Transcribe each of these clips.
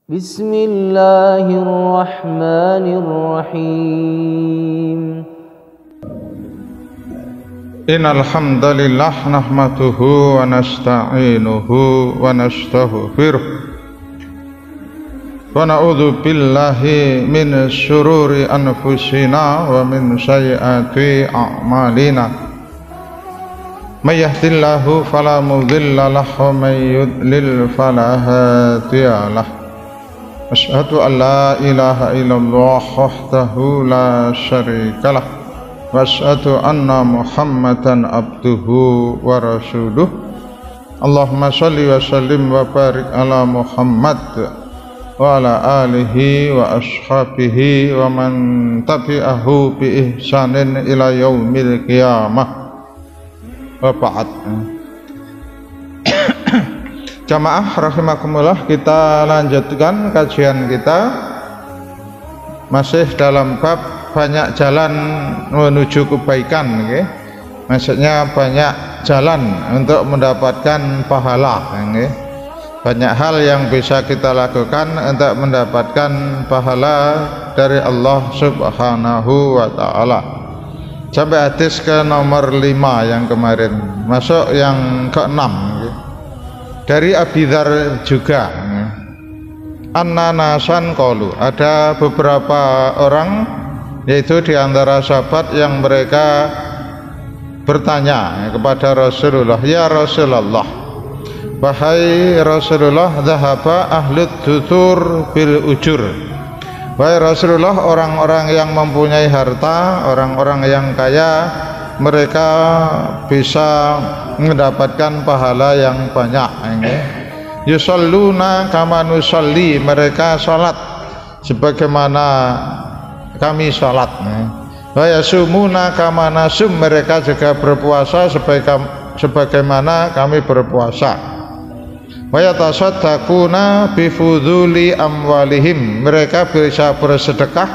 Bismillahirrahmanirrahim. Innal hamdalillah nahmaduhu wa nasta'inuhu wa nastaghfiruh wa na'udzu billahi min syururi anfusina wa min sayyiati a'malina. May yahdihillahu fala mudilla lahu wa may yudlil fala hadiya lahu. Asyhadu an la ilaha illallah wahdahu la syarika lah wa asyhadu anna Muhammadan abduhu wa rasuluh. Allahumma shalli wa sallim wa barik ala Muhammad wa ala alihi wa ashabihi wa man tabi'ahu bi ihsanin ila yaumil qiyamah. Wa ba'd. Jamaah rahimakumullah, kita lanjutkan kajian kita masih dalam bab banyak jalan menuju kebaikan, okay? Maksudnya banyak jalan untuk mendapatkan pahala, okay? Banyak hal yang bisa kita lakukan untuk mendapatkan pahala dari Allah Subhanahu wa ta'ala. Sampai hadis ke nomor 5 yang kemarin, masuk yang ke-6, okay? Dari Abi Dzar juga, An-Nasan qalu, ada beberapa orang yaitu diantara sahabat yang mereka bertanya kepada Rasulullah, ya Rasulullah, wahai Rasulullah, dhahaba ahlud dutur bil ujur, wahai Rasulullah, orang-orang yang mempunyai harta, orang-orang yang kaya, mereka bisa mendapatkan pahala yang banyak. Yusalluna kama nusalli, mereka salat sebagaimana kami salat. Wa yasumuna kama nasum, mereka juga berpuasa sebagaimana kami berpuasa. Wa yatasaddaquna bi fuduli amwalihim, mereka bisa bersedekah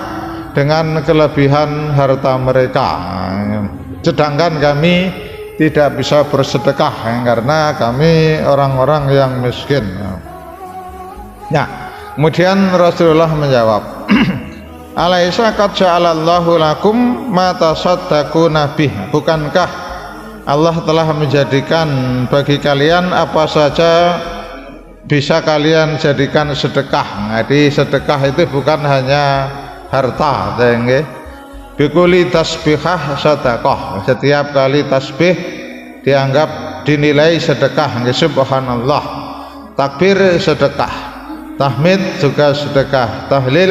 dengan kelebihan harta mereka. Sedangkan kami tidak bisa bersedekah karena kami orang-orang yang miskin. Nah, kemudian Rasulullah menjawab, Alaisa qad ja'alallahu lakum ma tasaddaquna bih, bukankah Allah telah menjadikan bagi kalian apa saja bisa kalian jadikan sedekah. Jadi sedekah itu bukan hanya harta, nggih. Bikuli tasbihah sedekah, setiap kali tasbih dianggap dinilai sedekah. Subhanallah, takbir sedekah, tahmid juga sedekah, tahlil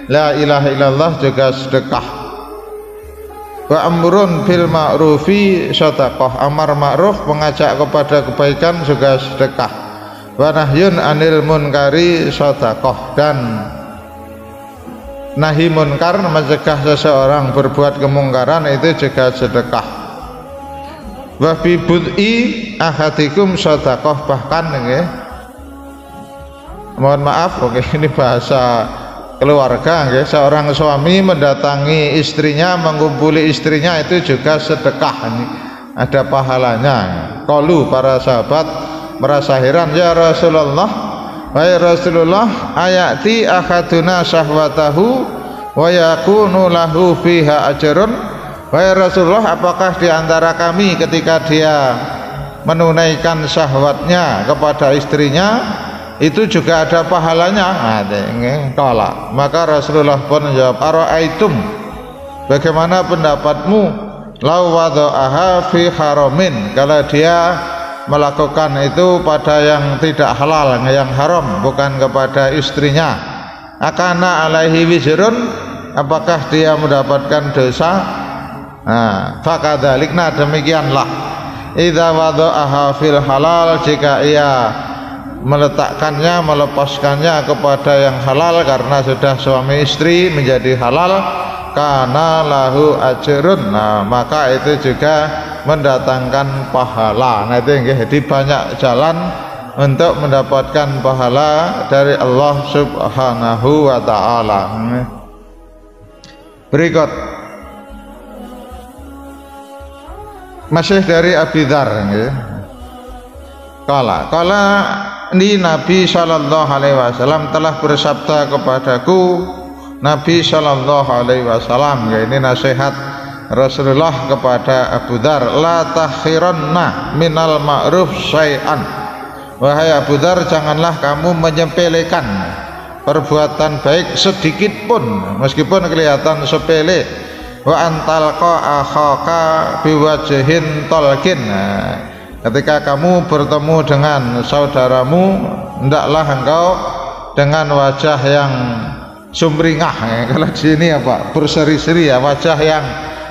la ilaha illallah juga sedekah. Wa amrun bil ma'rufi sedekah, amar ma'ruf, mengajak kepada kebaikan juga sedekah. Wa nahyun anil munkari sedekah, dan nahi munkar, mencegah seseorang berbuat kemungkaran, itu juga sedekah. Wa fi bud'i ahadikum sedekah, bahkan nggih, mohon maaf, oke, ini bahasa keluarga, nggih, seorang suami mendatangi istrinya, mengumpuli istrinya, itu juga sedekah, ini ada pahalanya. Qalu, para sahabat merasa heran, ya Rasulullah, wahai Rasulullah, ayati ahaduna syahwatahu wa yakunu lahu fiha ajrun, wahai Rasulullah, apakah diantara kami ketika dia menunaikan syahwatnya kepada istrinya itu juga ada pahalanya? Kala, maka Rasulullah pun menjawab, ara'aitum, bagaimana pendapatmu, lau wada'aha fi haramin, kalau dia melakukan itu pada yang tidak halal, yang haram, bukan kepada istrinya, akana alaihi wizrun, apakah dia mendapatkan dosa? Nah, fakadzalikna, demikianlah, idza wada'aha fil halal, jika ia meletakkannya, melepaskannya kepada yang halal karena sudah suami istri menjadi halal, kana lahu ajrun, nah maka itu juga mendatangkan pahala. Nah itu jadi banyak jalan untuk mendapatkan pahala dari Allah Subhanahu wa ta'ala. Berikut masih dari Abi Dzar, kala Ini Nabi Shallallahu Alaihi Wasallam telah bersabda kepadaku, Nabi Shallallahu Alaihi Wasallam, ya ini nasihat Rasulullah kepada Abu Dzar, la takhiranna minal ma'ruf syai'an. Wahai Abu Dzar, janganlah kamu menyepelekan perbuatan baik sedikit pun, meskipun kelihatan sepele. Wa antalqa akhaka biwajhin talqin. Ketika kamu bertemu dengan saudaramu, hendaklah engkau dengan wajah yang sumringah, kalau di sini apa, berseri-seri, ya, wajah yang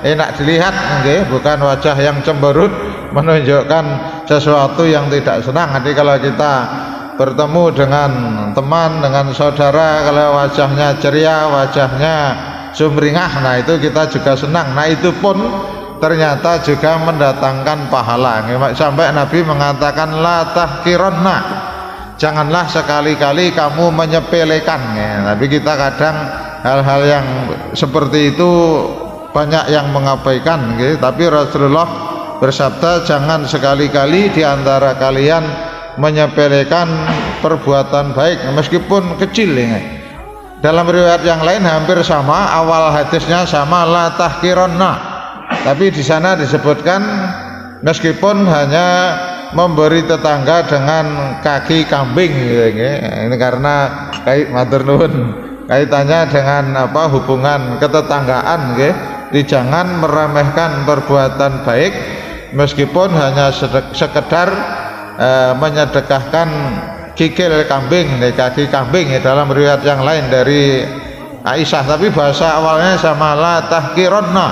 enak dilihat, okay? Bukan wajah yang cemberut menunjukkan sesuatu yang tidak senang. Jadi kalau kita bertemu dengan teman, dengan saudara, kalau wajahnya ceria, wajahnya sumringah, nah itu kita juga senang. Nah itu pun ternyata juga mendatangkan pahala. Sampai Nabi mengatakan la tahkiranna, janganlah sekali-kali kamu menyepelekan, ya. Tapi kita kadang hal-hal yang seperti itu banyak yang mengabaikan, ya. Tapi Rasulullah bersabda, jangan sekali-kali di antara kalian menyepelekan perbuatan baik meskipun kecil, ya. Dalam riwayat yang lain hampir sama, awal hadisnya sama, la tahkiranna. Tapi di sana disebutkan meskipun hanya memberi tetangga dengan kaki kambing, gitu, ya. Ini karena matur nuwun, kaitannya dengan apa, hubungan ketetanggaan, gitu. Jadi jangan meremehkan perbuatan baik meskipun hanya sekedar menyedekahkan kikil kambing, kaki kambing, ya. Dalam riwayat yang lain dari Aisyah, tapi bahasa awalnya sama, la tahkiranna,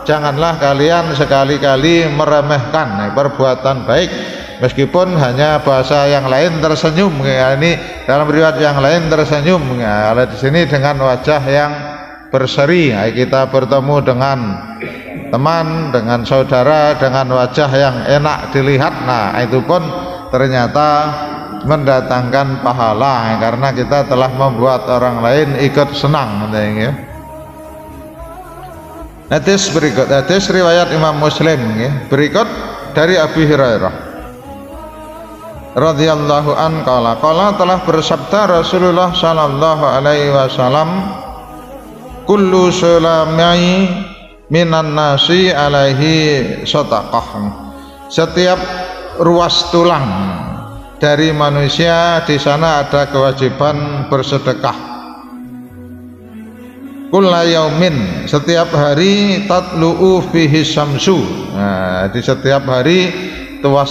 janganlah kalian sekali-kali meremehkan perbuatan baik meskipun hanya bahasa yang lain tersenyum, ya. Ini dalam riwayat yang lain tersenyum, ya. Kalau di sini dengan wajah yang berseri, ya. Kita bertemu dengan teman, dengan saudara, dengan wajah yang enak dilihat, nah itu pun ternyata mendatangkan pahala, ya. Karena kita telah membuat orang lain ikut senang, ya. Hadis berikut, hadis riwayat Imam Muslim, ya. Berikut dari Abu Hurairah radhiyallahu an qala telah bersabda Rasulullah sallallahu alaihi wasallam, kullu sulamai minan nasi alaihi shadaqah. Setiap ruas tulang dari manusia di sana ada kewajiban bersedekah. Kulla yaumin, setiap hari, tatlu'u fihi syamsu. Nah, di setiap hari ruas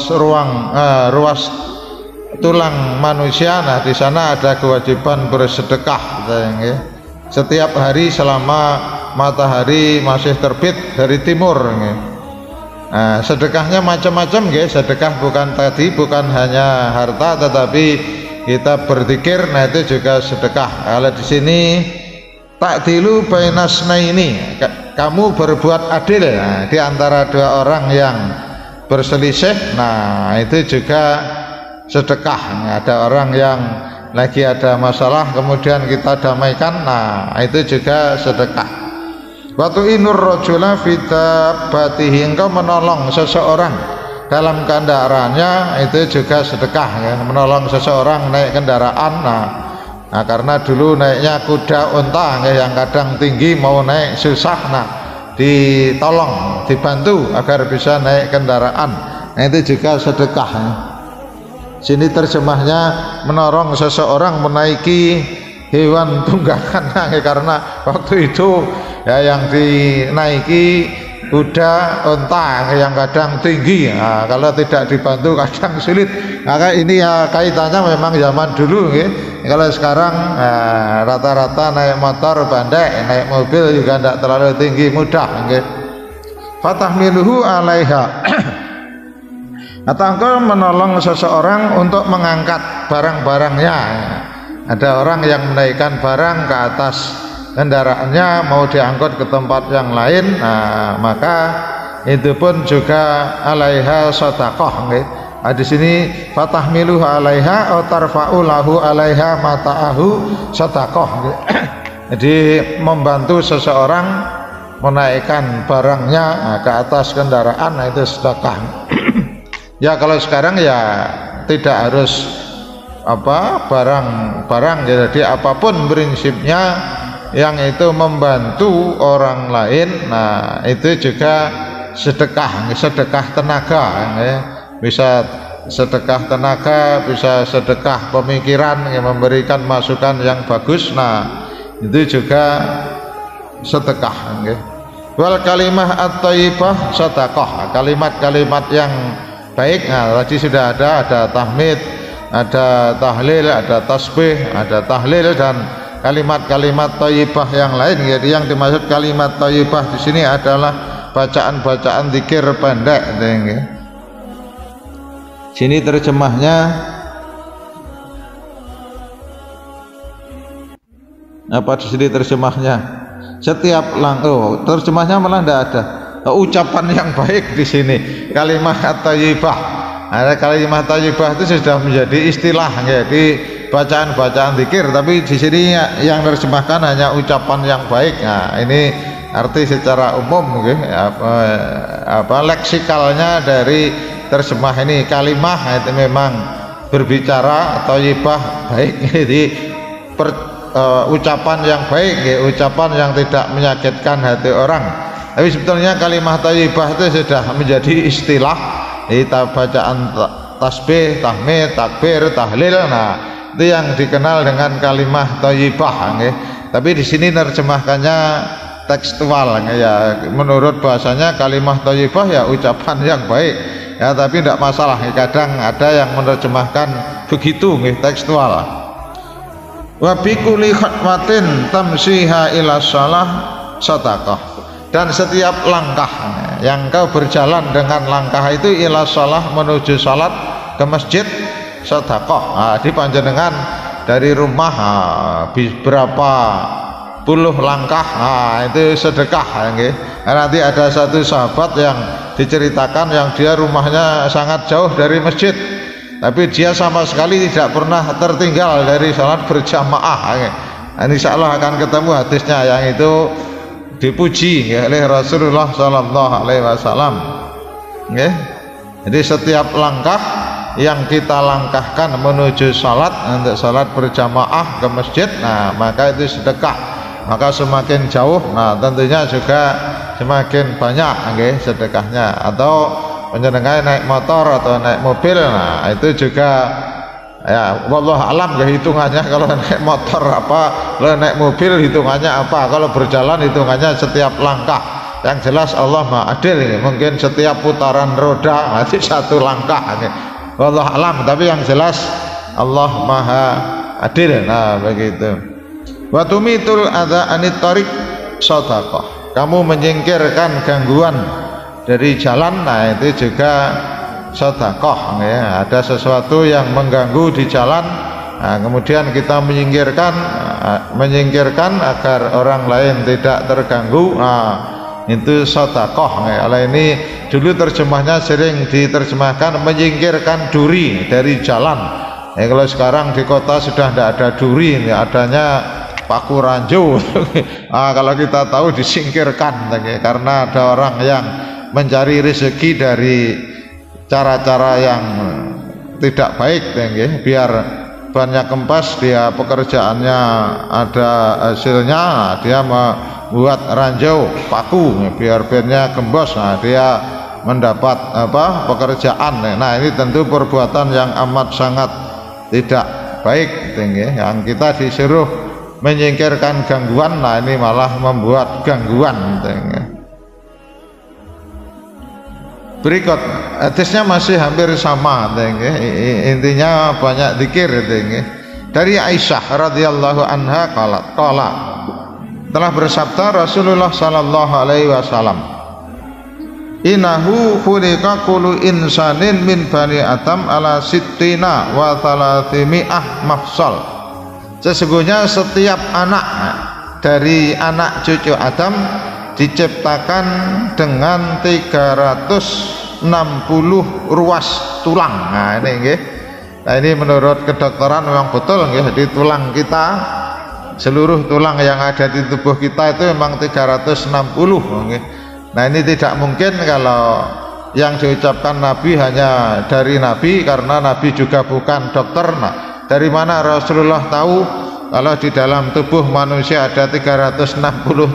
tulang manusia, nah di sana ada kewajiban bersedekah, ya. Setiap hari selama matahari masih terbit dari timur, ya. Nah, sedekahnya macam-macam, ya. Sedekah bukan hanya harta, tetapi kita berzikir, nah itu juga sedekah. Kalau di sini ta'dilu bainasnaini, kamu berbuat adil, nah, di antara dua orang yang berselisih, nah itu juga sedekah. Ada orang yang lagi ada masalah kemudian kita damaikan, nah itu juga sedekah. Waktu inur rajula fi dabbatihi, engkau menolong seseorang dalam kendaraannya, itu juga sedekah, ya. Menolong seseorang naik kendaraan, nah karena dulu naiknya kuda unta, ya, yang kadang tinggi, mau naik susah, nah ditolong, dibantu agar bisa naik kendaraan, nah itu juga sedekah, ya. Sini terjemahnya menolong seseorang menaiki hewan tunggangan, nah, karena waktu itu, ya, yang dinaiki kuda unta yang kadang tinggi, nah, kalau tidak dibantu kadang sulit. Maka ini ya kaitannya memang zaman dulu, ya. Kalau sekarang rata-rata naik motor bandek, naik mobil juga tidak terlalu tinggi, mudah, ya. Fatahmiluhu alaiha, atau engkau menolong seseorang untuk mengangkat barang-barangnya. Ada orang yang menaikkan barang ke atas kendaraannya, mau diangkut ke tempat yang lain, nah, maka itu pun juga alaiha shadaqah, okay? Nah, di sini fatahmiluhu alaiha atau tarfa'u lahu alaiha mata'ahu shadaqah, okay? Jadi membantu seseorang menaikkan barangnya ke atas kendaraan, nah, itu sedekah. Ya kalau sekarang ya tidak harus barang ya. Jadi apapun prinsipnya yang itu membantu orang lain, nah itu juga sedekah tenaga ya. Bisa sedekah tenaga, bisa sedekah pemikiran yang memberikan masukan yang bagus, nah itu juga sedekah ya. Wal kalimah at-thayyibah sedekah, kalimat-kalimat yang baik. Nah tadi sudah ada tahmid, ada tahlil, ada tasbih, ada tahlil, dan kalimat-kalimat thayyibah yang lain. Jadi yang dimaksud kalimat thayyibah di sini adalah bacaan-bacaan zikir pendek. Sini terjemahnya apa? Di sini terjemahnya setiap terjemahnya malah tidak ada ucapan yang baik di sini. Kalimat thayyibah, ada kalimat thayyibah itu sudah menjadi istilah, jadi bacaan-bacaan zikir, tapi di sini yang terjemahkan hanya ucapan yang baik. Nah ini arti secara umum leksikalnya dari terjemah ini. Kalimah itu memang berbicara, thayyibah baik, jadi ucapan yang baik, ucapan yang tidak menyakitkan hati orang. Tapi sebetulnya kalimat thayyibah itu sudah menjadi istilah, kita bacaan tasbih, tahmid, takbir, tahlil, nah itu yang dikenal dengan kalimat thayyibah. Tapi di sini nerjemahkannya tekstual ya. Menurut bahasanya kalimat thayyibah ya ucapan yang baik ya, tapi tidak masalah. Kadang ada yang menerjemahkan begitu tekstual. Wa bi kulli khatwatin tamsiha ila shalah sadaqah, dan setiap langkah yang kau berjalan dengan langkah itu ila shalah, menuju salat ke masjid, sedekah. Nah, di panjenengan dari rumah berapa puluh langkah, nah itu sedekah. Nanti ada satu sahabat yang diceritakan yang dia rumahnya sangat jauh dari masjid, tapi dia sama sekali tidak pernah tertinggal dari salat berjamaah. Insya Allah akan ketemu hadisnya yang itu dipuji oleh Rasulullah Sallallahu Alaihi Wasallam. Jadi setiap langkah yang kita langkahkan menuju salat, untuk salat berjamaah ke masjid, nah maka itu sedekah. Maka semakin jauh, nah tentunya juga semakin banyak sedekahnya. Atau penjenengan naik motor atau naik mobil, nah itu juga ya wallah alam hitungannya. Kalau naik motor apa, kalau naik mobil hitungannya apa, kalau berjalan hitungannya setiap langkah. Yang jelas Allah Maha Adil, mungkin setiap putaran roda nanti satu langkah, wallah alam. Tapi yang jelas Allah Maha Adil. Nah begitu. Wa tumitul adza anit tariq shadaqah, kamu menyingkirkan gangguan dari jalan, nah itu juga sedekah ya. Ada sesuatu yang mengganggu di jalan, nah, kemudian kita menyingkirkan agar orang lain tidak terganggu, nah itu sedekah ya. Oleh ini dulu terjemahnya sering diterjemahkan menyingkirkan duri dari jalan ya. Kalau sekarang di kota sudah tidak ada duri ya, adanya paku ranjau. Kalau kita tahu disingkirkan ya, karena ada orang yang mencari rezeki dari cara-cara yang tidak baik ya. Biar banyak kempas, dia pekerjaannya ada hasilnya, dia membuat ranjau paku biar bannya gembos, nah dia mendapat pekerjaan. Nah ini tentu perbuatan yang amat sangat tidak baik ya. Yang kita disuruh menyingkirkan gangguan, nah ini malah membuat gangguan ya. Berikut hadisnya masih hampir sama ya. Intinya banyak zikir ya. Dari Aisyah radhiyallahu anha qala telah bersabda Rasulullah sallallahu alaihi wasallam, innahu khuliqa kullu insanin min bani adam ala sittina wa thalathimi'ah mafsal. Sesungguhnya setiap anak dari anak cucu Adam diciptakan dengan 360 ruas tulang. Nah ini menurut kedokteran memang betul ya. Jadi tulang kita, seluruh tulang yang ada di tubuh kita itu memang 360. Nah ini tidak mungkin kalau yang diucapkan Nabi hanya dari Nabi, karena Nabi juga bukan dokter. Nah Dari mana Rasulullah tahu kalau di dalam tubuh manusia ada 360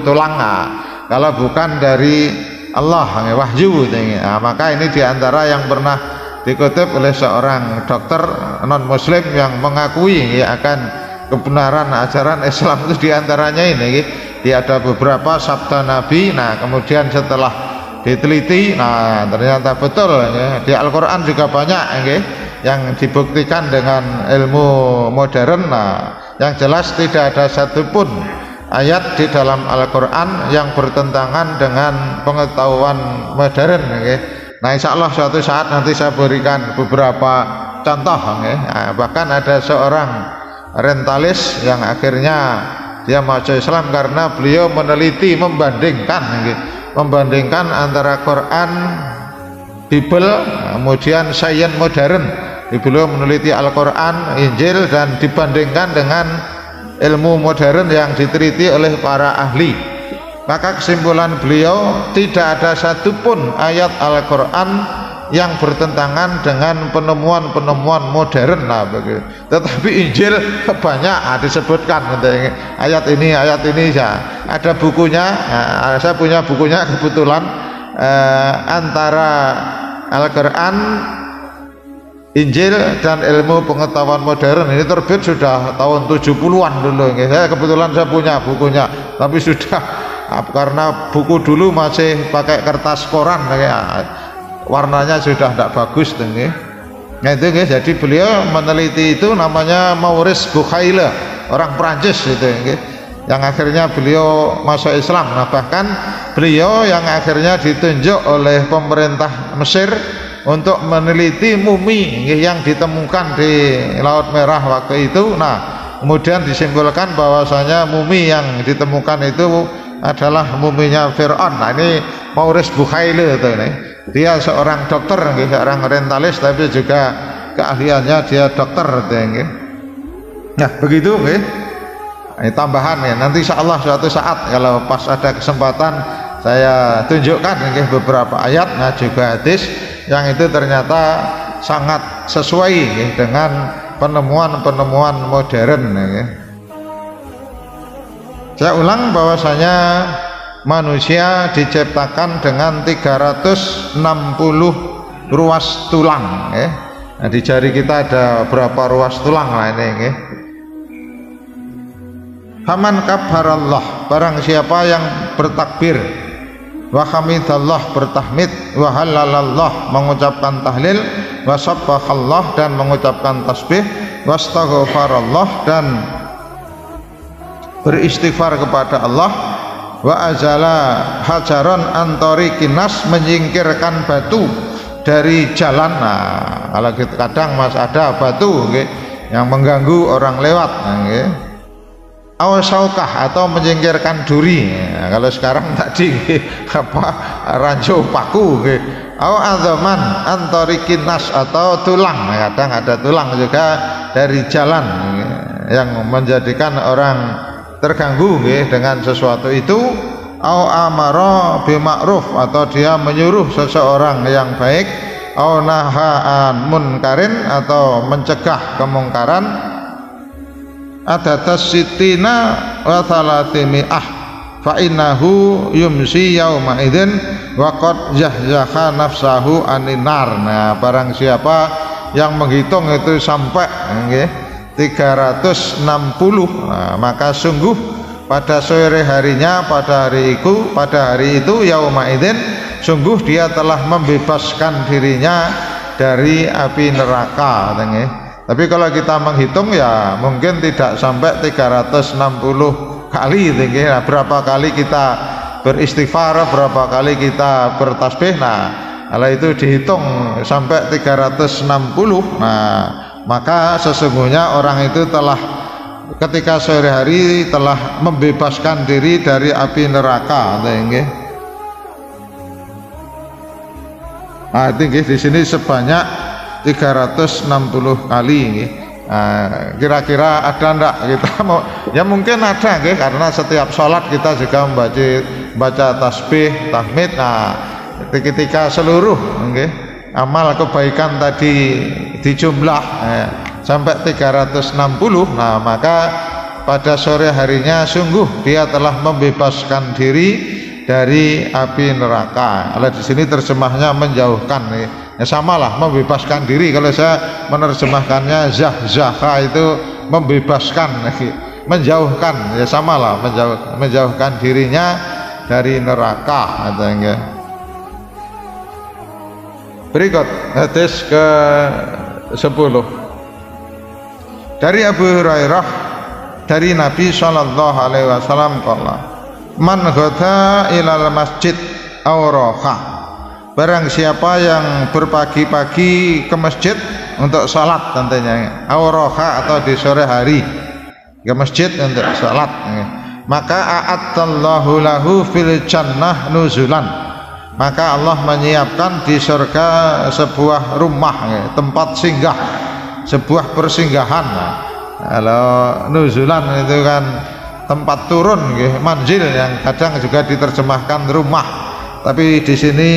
tulang? Nah, kalau bukan dari Allah, wahyu. Nah, maka ini diantara yang pernah dikutip oleh seorang dokter non muslim yang mengakui akan kebenaran ajaran Islam itu diantaranya ini. Dia ada beberapa sabda Nabi. Nah, kemudian setelah diteliti, nah ternyata betul ya. Di Al-Quran juga banyak ya, yang dibuktikan dengan ilmu modern. Nah, yang jelas tidak ada satupun ayat di dalam Al-Quran yang bertentangan dengan pengetahuan modern ya. Nah, insya Allah suatu saat nanti saya berikan beberapa contoh ya. Nah, bahkan ada seorang rentalis yang akhirnya dia masuk Islam karena beliau meneliti, membandingkan antara Quran, Bible, kemudian sains modern. Beliau meneliti Al-Quran, Injil, dan dibandingkan dengan ilmu modern yang diteliti oleh para ahli. Maka kesimpulan beliau, tidak ada satupun ayat Al-Quran yang bertentangan dengan penemuan-penemuan modern. Nah, begitu. Tetapi Injil banyak disebutkan ayat ini ya. Ada bukunya, saya punya bukunya kebetulan, antara Al-Quran, Injil dan ilmu pengetahuan modern. Ini terbit sudah tahun 70-an dulu. Saya kebetulan saya punya bukunya, tapi sudah karena buku dulu masih pakai kertas koran, warnanya sudah tidak bagus. Nah, itu jadi beliau meneliti itu, namanya Maurice Bucaille, orang Prancis itu yang akhirnya beliau masuk Islam. Nah, bahkan beliau yang akhirnya ditunjuk oleh pemerintah Mesir untuk meneliti mumi yang ditemukan di Laut Merah waktu itu. Nah, kemudian disimpulkan bahwasanya mumi yang ditemukan itu adalah muminya Fir'aun. Nah, ini Maurice Bucaille itu ini. Dia seorang dokter, seorang rentalis, tapi juga keahliannya dia dokter. Nah, begitu. Ini tambahan ya. Nanti insya Allah suatu saat kalau pas ada kesempatan saya tunjukkan beberapa ayat, nah juga hadis yang itu ternyata sangat sesuai dengan penemuan-penemuan modern. Saya ulang bahwasanya manusia diciptakan dengan 360 ruas tulang ya. Nah, di jari kita ada berapa ruas tulang lah ini. Faman kabbarallah, barang siapa yang bertakbir, wa hamidallah, bertahmid, wa halalallah, mengucapkan tahlil, wa sabbahallah, dan mengucapkan tasbih, wa astaghfarallah, dan beristighfar kepada Allah, wa azala hajaron antori kinas, menyingkirkan batu dari jalan. Nah, kalau kita kadang mas ada batu yang mengganggu orang lewat, awasaukah, atau menyingkirkan duri. Nah, kalau sekarang tadi ranjau paku. Awazaman antori kinas, atau tulang. Kadang ada tulang juga dari jalan yang menjadikan orang terganggu dengan sesuatu itu. Au amara bima'ruf, atau dia menyuruh seseorang yang baik. Au nahaan munkarin, atau mencegah kemungkaran. Adatas sitina wa thalathimi'ah fa innahu yumsi yauma idzin wa qad jahzaha nafsahu aninar. Nah, barang siapa yang menghitung itu sampai 360, nah, maka sungguh pada sore harinya, pada hari itu yauma idzin, sungguh dia telah membebaskan dirinya dari api neraka. Tapi kalau kita menghitung ya mungkin tidak sampai 360 kali. Nah, berapa kali kita beristighfar, berapa kali kita bertasbih. Nah, kalau itu dihitung sampai 360, nah maka sesungguhnya orang itu telah ketika sore hari telah membebaskan diri dari api neraka. Nah, tinggi di sini sebanyak 360 kali. Nah, kira-kira ada enggak kita mau? Ya mungkin ada, karena setiap sholat kita juga baca tasbih, tahmid. Nah, ketika seluruh amal kebaikan tadi dijumlah, sampai 360. Nah, maka pada sore harinya sungguh dia telah membebaskan diri dari api neraka. Kalau di sini terjemahnya menjauhkan, ya samalah, membebaskan diri. Kalau saya menerjemahkannya zahzaha itu membebaskan, menjauhkan, ya samalah, menjauhkan dirinya dari neraka. Katanya. Berikut hadis ke 10 dari Abu Hurairah dari Nabi Shallallahu Alaihi Wasallam qala man ghada ilal masjid aw raha, barang siapa yang berpagi-pagi ke masjid untuk salat, tentunya aw raha atau di sore hari ke masjid untuk salat, maka a'atallahu lahu fil jannah nuzulan, maka Allah menyiapkan di surga sebuah rumah, tempat singgah, sebuah persinggahan. Kalau nuzulan itu kan tempat turun, manzil, yang kadang juga diterjemahkan rumah, tapi di sini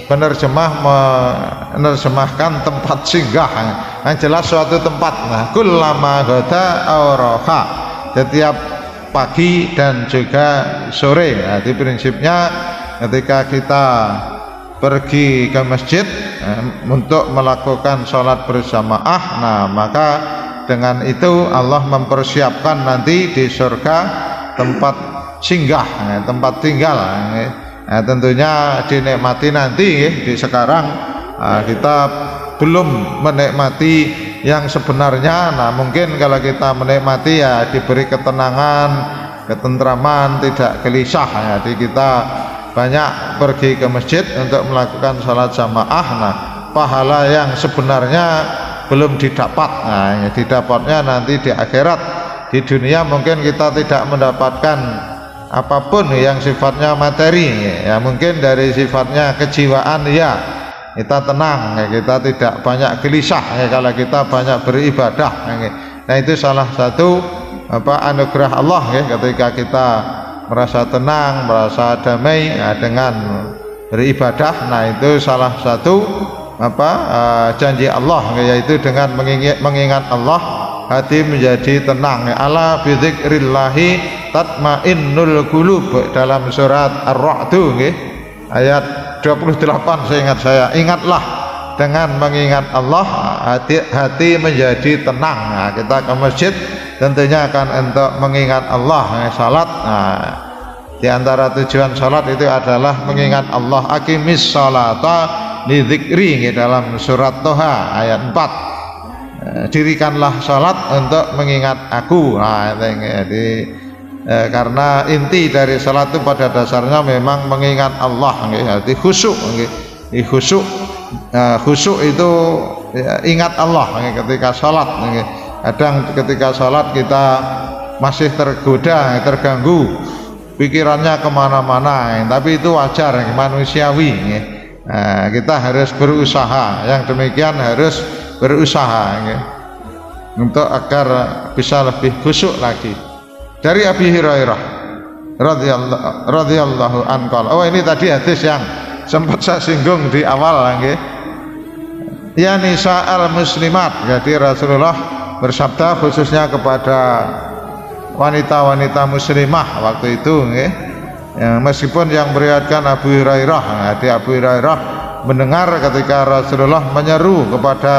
penerjemah menerjemahkan tempat singgah, yang jelas suatu tempat. Nah, kullama ghada aw raha, setiap pagi dan juga sore. Jadi prinsipnya ketika kita pergi ke masjid untuk melakukan sholat berjamaah, nah maka dengan itu Allah mempersiapkan nanti di surga tempat singgah, tempat tinggal. Nah, tentunya dinikmati nanti. Di sekarang kita belum menikmati yang sebenarnya. Nah, mungkin kalau kita menikmati ya diberi ketenangan, ketentraman, tidak gelisah. Jadi kita banyak pergi ke masjid untuk melakukan sholat jamaah. Nah, pahala yang sebenarnya belum didapat. Nah, didapatnya nanti di akhirat. Di dunia mungkin kita tidak mendapatkan apapun yang sifatnya materi, ya mungkin dari sifatnya kejiwaan, ya kita tenang, ya kita tidak banyak gelisah, ya kalau kita banyak beribadah, ya. Nah, itu salah satu anugerah Allah, ya, ketika kita merasa tenang, merasa damai, ya, dengan beribadah. Nah, itu salah satu janji Allah, yaitu dengan mengingat Allah hati menjadi tenang. Ala bidzikrillahi tatmainnul qulub, dalam surat Ar-Ra'd ayat 28, seingat saya. Ingatlah dengan mengingat Allah hati menjadi tenang. Nah, kita ke masjid tentunya akan untuk mengingat Allah, salat. Nah, di antara tujuan salat itu adalah mengingat Allah. Aqimis sholata li dzikri, dalam surat Toha ayat 4. Dirikanlah salat untuk mengingat aku. Nah, jadi karena inti dari salat itu pada dasarnya memang mengingat Allah. Jadi khusyuk, khusyuk itu ya, ingat Allah ketika salat. Kadang ketika salat kita masih tergoda, terganggu, pikirannya kemana-mana, tapi itu wajar, manusiawi. Nah, kita harus berusaha, yang demikian harus berusaha untuk agar bisa lebih khusyuk lagi. Dari Abi Hurairah radhiyallahu anhu. Oh, ini tadi hadis yang sempat saya singgung di awal, ya nisa al muslimat. Jadi Rasulullah bersabda khususnya kepada wanita-wanita muslimah waktu itu, ya, meskipun yang meriwayatkan Abu Hurairah. Jadi Abu Hurairah mendengar ketika Rasulullah menyeru kepada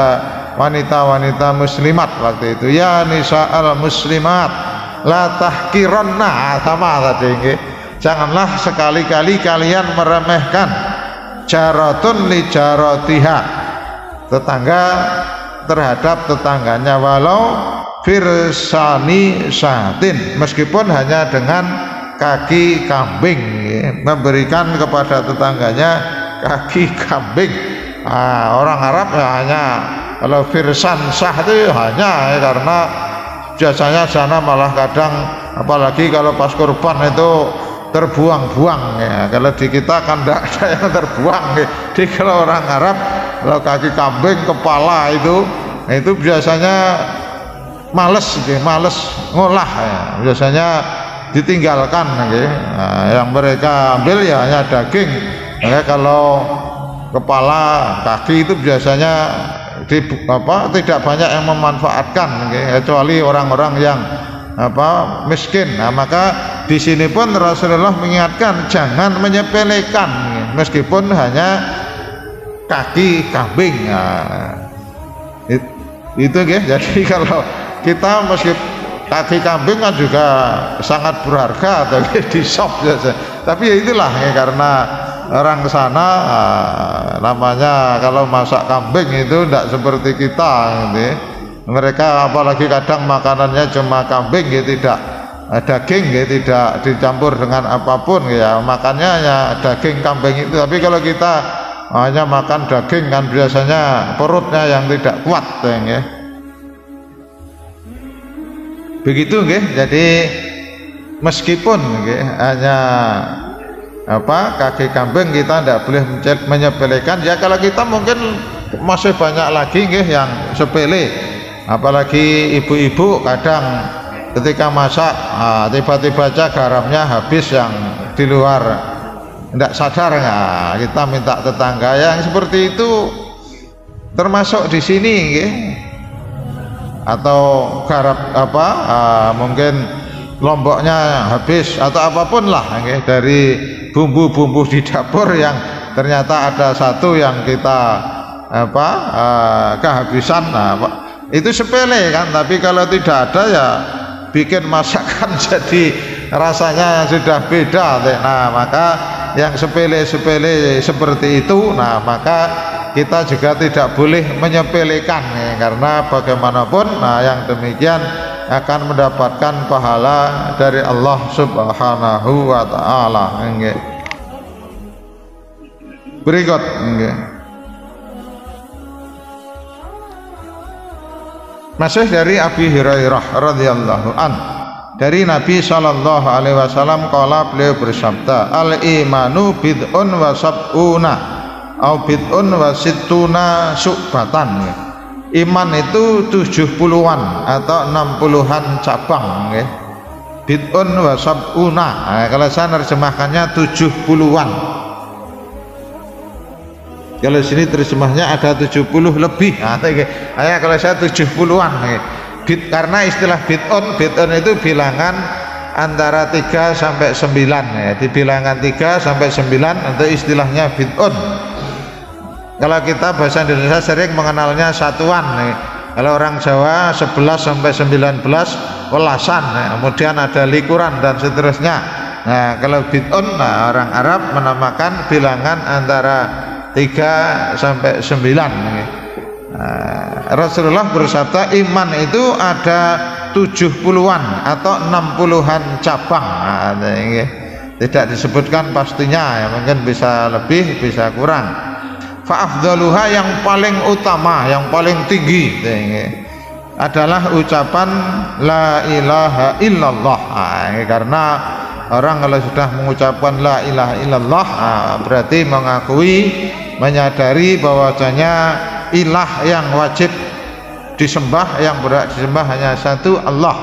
wanita-wanita muslimat waktu itu, ya nisa al muslimat la tahkiranna, sama tadi, janganlah sekali-kali kalian meremehkan jaratun li jaratiha, tetangga terhadap tetangganya, walau firsani syatin, meskipun hanya dengan kaki kambing, memberikan kepada tetangganya kaki kambing. Nah, orang Arab ya hanya kalau firsan sah itu hanya karena biasanya sana malah kadang apalagi kalau pas kurban itu terbuang-buang, ya. Kalau di kita kan tidak ada yang terbuang, ya. Jadi kalau orang Arab kalau kaki kambing, kepala itu biasanya males ngolah, ya. Biasanya ditinggalkan, ya. Nah, yang mereka ambil ya hanya daging. Kalau kepala, kaki itu biasanya tidak banyak yang memanfaatkan, kecuali orang-orang yang miskin. Nah, maka di sini pun Rasulullah mengingatkan jangan menyepelekan, meskipun hanya kaki kambing. Nah, itu jadi kalau kita meskipun kaki kambing kan juga sangat berharga atau di shop saja. Tapi ya itulah karena orang ke sana namanya kalau masak kambing itu tidak seperti kita gitu. Mereka apalagi kadang makanannya cuma kambing gitu, tidak daging gitu, tidak dicampur dengan apapun ya, makannya hanya daging kambing itu. Tapi kalau kita hanya makan daging kan biasanya perutnya yang tidak kuat ya. Begitu jadi meskipun hanya kaki kambing kita tidak boleh menyepelekan ya. Kalau kita mungkin masih banyak lagi yang sepele, apalagi ibu-ibu kadang ketika masak tiba-tiba aja garamnya habis yang di luar tidak sadar. Kita minta tetangga yang seperti itu termasuk di sini atau garam mungkin lomboknya habis atau apapun lah dari bumbu-bumbu di dapur yang ternyata ada satu yang kita kehabisan. Itu sepele kan, tapi kalau tidak ada ya bikin masakan jadi rasanya sudah beda. Nah, maka yang sepele-sepele seperti itu, nah maka kita juga tidak boleh menyepelekan karena bagaimanapun yang demikian akan mendapatkan pahala dari Allah Subhanahu wa taala. Berikut masih dari Abi Hurairah radhiyallahu an, dari Nabi sallallahu alaihi wasallam qala, beliau bersabda, al imanu bid'un wa sab'una au bid'un wa sittuna syu'batan. Iman itu 70-an atau 60-an cabang. Bid'un wa sab'una, kalau saya terjemahkannya 70-an. Kalau sini terjemahnya ada 70 lebih. Kalau saya 70-an. Karena istilah bid'un itu bilangan antara 3 sampai 9 Di bilangan 3 sampai 9 itu istilahnya bid'un. Kalau kita bahasa Indonesia sering mengenalnya satuan Kalau orang Jawa 11 sampai 19 welasan kemudian ada likuran dan seterusnya. Nah, kalau bid'un orang Arab menamakan bilangan antara 3 sampai 9. Rasulullah bersabda iman itu ada 70-an atau 60-an cabang. Tidak disebutkan pastinya ya, mungkin bisa lebih bisa kurang. Fa'afdaluha, yang paling utama, yang paling tinggi adalah ucapan la ilaha illallah. Karena orang kalau sudah mengucapkan la ilaha illallah berarti mengakui, menyadari bahwasanya ilah yang wajib disembah, yang berhak disembah hanya satu, Allah.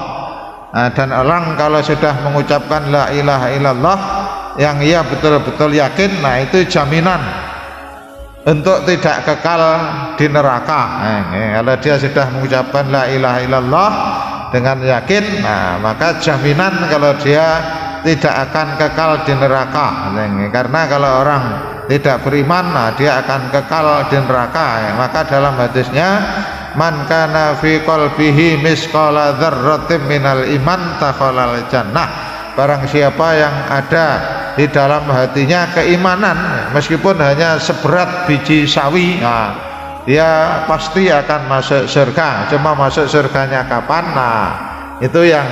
Dan orang kalau sudah mengucapkan la ilaha illallah yang ia betul-betul yakin, nah itu jaminan untuk tidak kekal di neraka. Kalau dia sudah mengucapkan la ilaha illallah dengan yakin, nah maka jaminan kalau dia tidak akan kekal di neraka. Karena kalau orang tidak beriman, nah dia akan kekal di neraka. Maka dalam hadisnya, man kana fi qalbihi misqala dzarratin minal iman dakhalal jannah. Barang siapa yang ada di dalam hatinya keimanan meskipun hanya seberat biji sawi, nah dia pasti akan masuk surga. Cuma masuk surganya kapan? Nah itu yang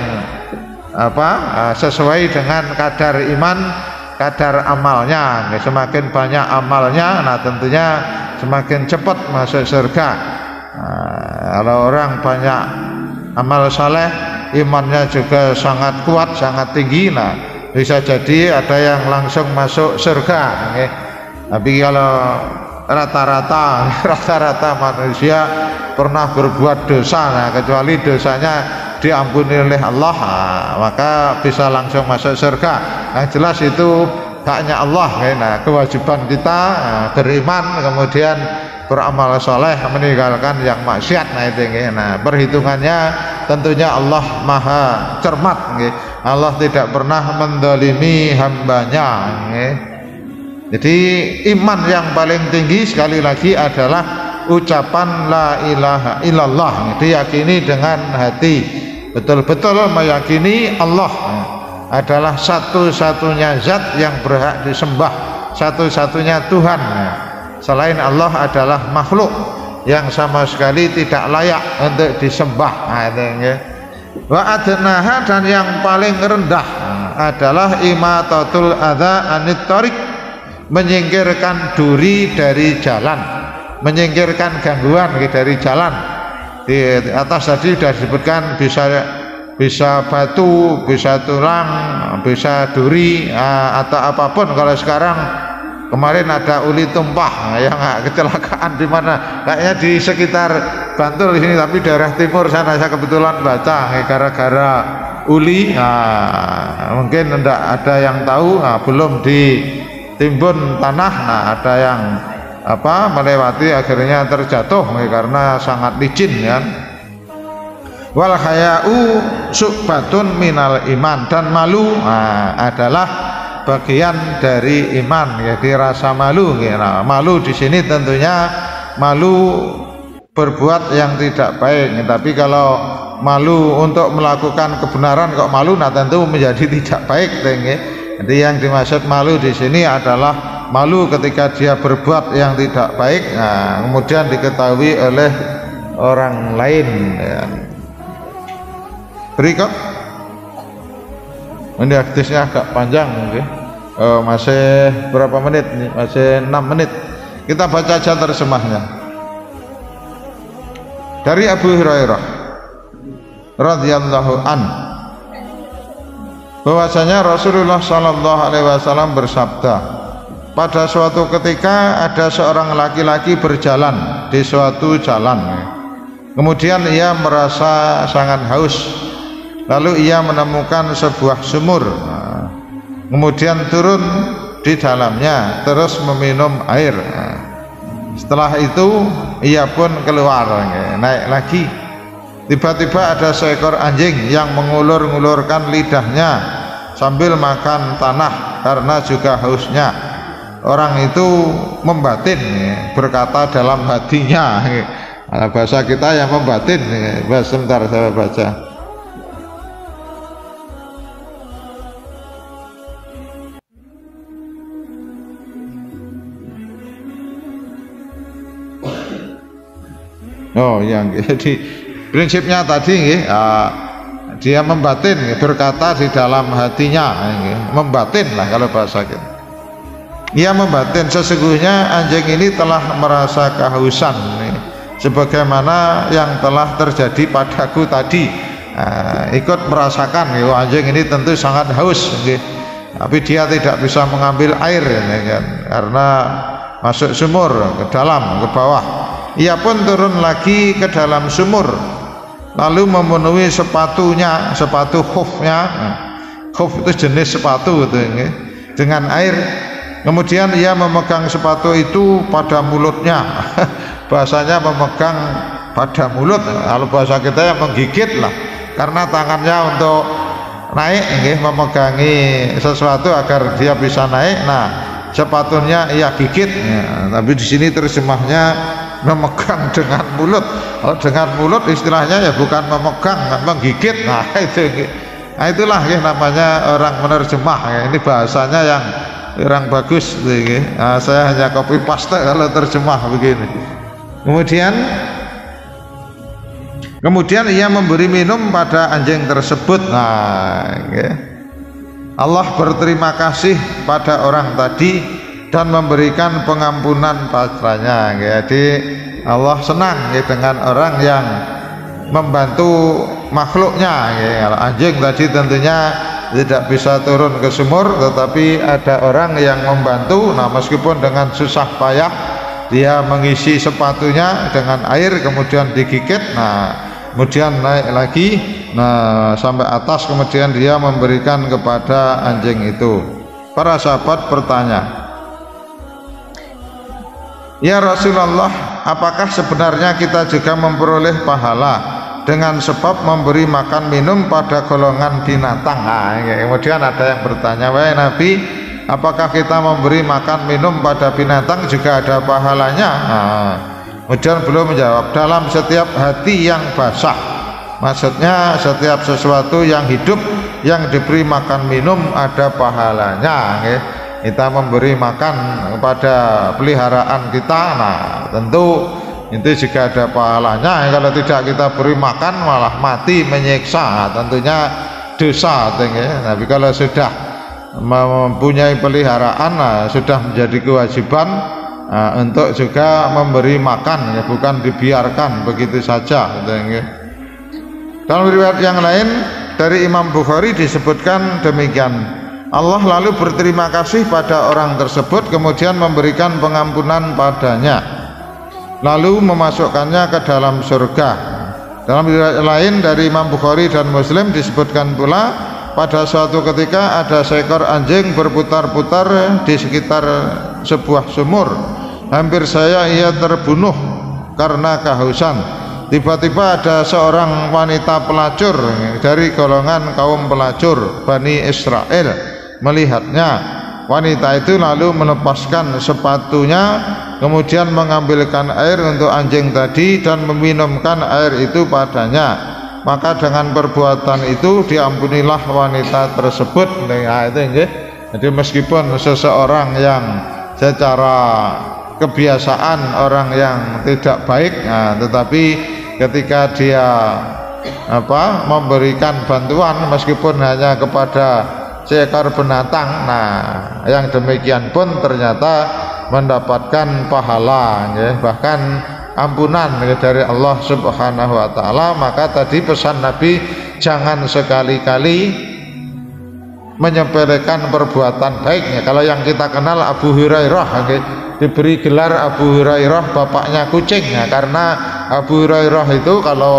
sesuai dengan kadar iman, kadar amalnya. Semakin banyak amalnya, nah tentunya semakin cepat masuk surga. Kalau orang banyak amal saleh, imannya juga sangat kuat, sangat tinggi, nah bisa jadi ada yang langsung masuk surga. Tapi kalau rata-rata manusia pernah berbuat dosa, nah kecuali dosanya diampuni oleh Allah, maka bisa langsung masuk surga. Yang jelas itu haknya Allah ya. Nah, kewajiban kita beriman, kemudian beramal soleh, meninggalkan yang maksiat. Nah itu ya. Nah, perhitungannya tentunya Allah maha cermat ya. Allah tidak pernah mendolimi hambanya ya. Jadi iman yang paling tinggi sekali lagi adalah ucapan la ilaha illallah, diyakini dengan hati, betul-betul meyakini Allah adalah satu-satunya zat yang berhak disembah, satu-satunya Tuhan. Selain Allah adalah makhluk yang sama sekali tidak layak untuk disembah. Wa adnaha, dan yang paling rendah adalah imatatul adza anit thariq, menyingkirkan duri dari jalan, menyingkirkan gangguan dari jalan. Di atas tadi sudah disebutkan bisa batu, bisa tulang, bisa duri atau apapun. Kalau sekarang kemarin ada uli tumpah yang kecelakaan di mana, kayaknya di sekitar Bantul di sini, tapi daerah timur sana saya kebetulan baca gara-gara uli. Mungkin tidak ada yang tahu, belum ditimbun tanah, ada yang melewati akhirnya terjatuh karena sangat licin kan. Wal haya'u syu'batun minal iman, dan malu adalah bagian dari iman. Jadi rasa malu. Nah, malu di sini tentunya malu berbuat yang tidak baik. Tapi kalau malu untuk melakukan kebenaran kok malu, nah tentu menjadi tidak baik. Jadi yang dimaksud malu di sini adalah malu ketika dia berbuat yang tidak baik, kemudian diketahui oleh orang lain. Berikut ini hadisnya agak panjang mungkin. Masih berapa menit nih? Masih 6 menit. Kita baca aja terjemahnya. Dari Abu Hurairah radhiyallahu an, bahwasanya Rasulullah sallallahu alaihi wasallam bersabda, pada suatu ketika ada seorang laki-laki berjalan di suatu jalan, kemudian ia merasa sangat haus, lalu ia menemukan sebuah sumur, kemudian turun di dalamnya terus meminum air. Setelah itu ia pun keluar, naik lagi. Tiba-tiba ada seekor anjing yang mengulur-ngulurkan lidahnya sambil makan tanah karena juga hausnya. Orang itu membatin, berkata dalam hatinya. Bahasa kita yang membatin. Sebentar saya baca. Oh yang jadi prinsipnya tadi dia membatin, berkata di dalam hatinya, membatin lah kalau bahasa kita. Ia membatin, sesungguhnya anjing ini telah merasa kehausan, sebagaimana yang telah terjadi padaku tadi. Ikut merasakan, anjing ini tentu sangat haus, tapi dia tidak bisa mengambil air karena masuk sumur ke dalam, ke bawah. Ia pun turun lagi ke dalam sumur, lalu memenuhi sepatunya, sepatu khufnya. Khuf itu jenis sepatu itu, dengan air. Kemudian ia memegang sepatu itu pada mulutnya. Bahasanya memegang pada mulut, kalau bahasa kita yang menggigit lah, karena tangannya untuk naik, memegangi sesuatu agar dia bisa naik. Nah, sepatunya ia gigit. Tapi di sini terjemahnya memegang dengan mulut. Kalau dengan mulut istilahnya ya bukan memegang, menggigit. Nah itu, itulah namanya orang menerjemah. Ini bahasanya yang kurang bagus. Saya hanya copy paste kalau terjemah begini. Kemudian ia memberi minum pada anjing tersebut. Nah, Allah berterima kasih pada orang tadi dan memberikan pengampunan padanya. Jadi Allah senang dengan orang yang membantu makhluknya. Anjing tadi tentunya tidak bisa turun ke sumur, tetapi ada orang yang membantu. Nah, meskipun dengan susah payah dia mengisi sepatunya dengan air, kemudian digigit, nah kemudian naik lagi, nah sampai atas, kemudian dia memberikan kepada anjing itu. Para sahabat bertanya, "Ya Rasulullah, apakah sebenarnya kita juga memperoleh pahala dengan sebab memberi makan minum pada golongan binatang?" Kemudian ada yang bertanya, "Wahai Nabi, apakah kita memberi makan minum pada binatang juga ada pahalanya?" Kemudian beliau menjawab, "Dalam setiap hati yang basah," maksudnya setiap sesuatu yang hidup yang diberi makan minum ada pahalanya. Kita memberi makan kepada peliharaan kita, nah tentu itu juga ada pahalanya. Kalau tidak kita beri makan malah mati menyiksa, tentunya dosa. Tapi kalau sudah mempunyai peliharaan, nah, sudah menjadi kewajiban untuk juga memberi makan, bukan dibiarkan begitu saja. Dalam riwayat yang lain dari Imam Bukhari disebutkan demikian, Allah lalu berterima kasih pada orang tersebut, kemudian memberikan pengampunan padanya, lalu memasukkannya ke dalam surga. Dalam riwayat lain dari Imam Bukhari dan Muslim disebutkan pula, pada suatu ketika ada seekor anjing berputar-putar di sekitar sebuah sumur. Hampir saja ia terbunuh karena kehausan. Tiba-tiba ada seorang wanita pelacur dari golongan kaum pelacur Bani Israel melihatnya. Wanita itu lalu melepaskan sepatunya, kemudian mengambilkan air untuk anjing tadi dan meminumkan air itu padanya. Maka dengan perbuatan itu diampunilah wanita tersebut. Nah, itu jadi meskipun seseorang yang secara kebiasaan orang yang tidak baik, nah, tetapi ketika dia memberikan bantuan meskipun hanya kepada seekor binatang, nah yang demikian pun ternyata mendapatkan pahala, bahkan ampunan dari Allah Subhanahu wa taala. Maka tadi pesan Nabi, jangan sekali-kali menyepelekan perbuatan baiknya. Kalau yang kita kenal Abu Hurairah, diberi gelar Abu Hurairah bapaknya kucing, karena Abu Hurairah itu kalau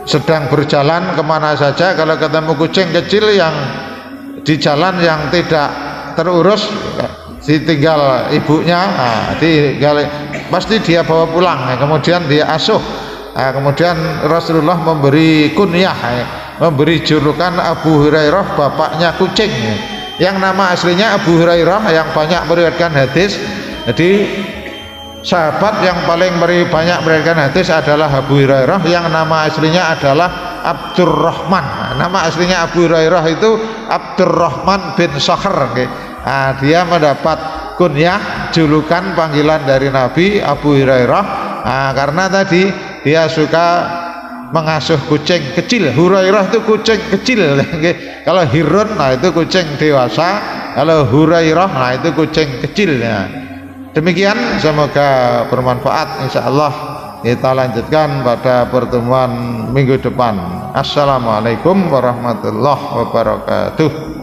sedang berjalan kemana saja, kalau ketemu kucing kecil yang di jalan yang tidak terurus, ditinggal ibunya, pasti dia bawa pulang, kemudian dia asuh. Kemudian Rasulullah memberi kunyah, memberi julukan Abu Hurairah bapaknya kucing, yang nama aslinya Abu Hurairah yang banyak meriwayatkan hadis. Jadi sahabat yang paling banyak meriwayatkan hadis adalah Abu Hurairah, yang nama aslinya adalah Abdurrahman. Nama aslinya Abu Hurairah itu Abdurrahman bin Sakhr. Dia mendapat kunyah, julukan panggilan dari Nabi Abu Hurairah, karena tadi dia suka mengasuh kucing kecil. Hurairah itu kucing kecil. Kalau Hirun, nah itu kucing dewasa. Kalau Hurairah, nah itu kucing kecil. Demikian, semoga bermanfaat. Insyaallah kita lanjutkan pada pertemuan minggu depan. Assalamualaikum warahmatullahi wabarakatuh.